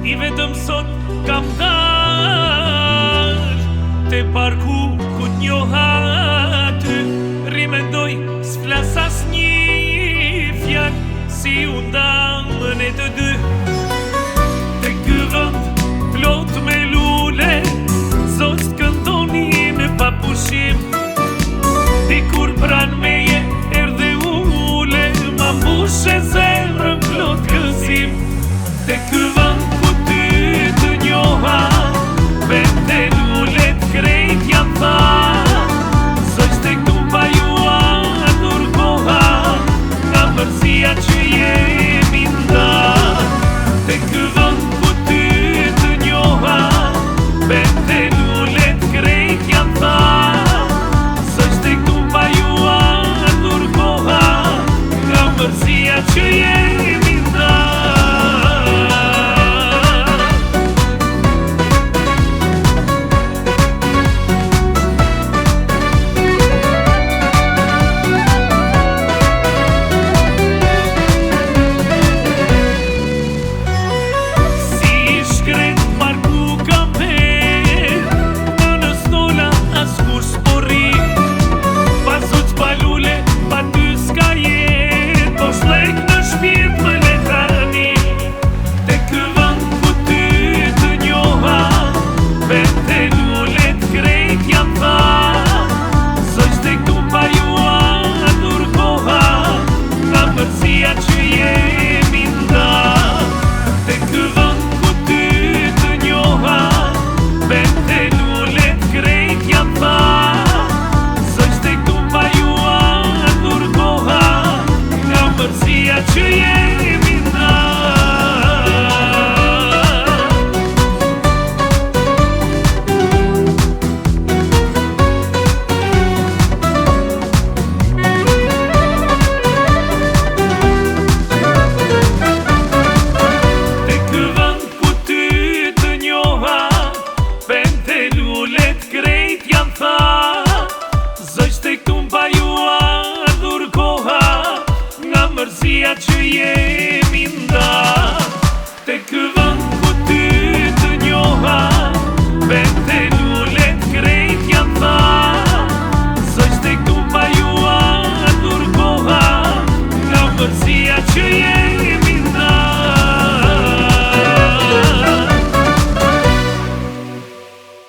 I vetëm sot kam dar te parku ku t'njoha ty. Rimendoj s'flas asnjë fjal si u ndamën e të dy. Te ky vend plot me lule, zot këndonin pa pushim. Dikur pran meje erdhe ule, ma mbushe zemrën plot gëzim. Te ky vend ku ty të njoha, vete lulet krejt jam tha. Zoj tek tu pa ju ardhur koha, nga mërzia që jemi nda. Te ky vend ku ty të njoha, vete lulet krejt jam tha. Zoj tek tu pa ju ardhur koha, nga mërzia që jemi nda. Mërzia që jemi nda. Te ky vend ku ty të njoha, vete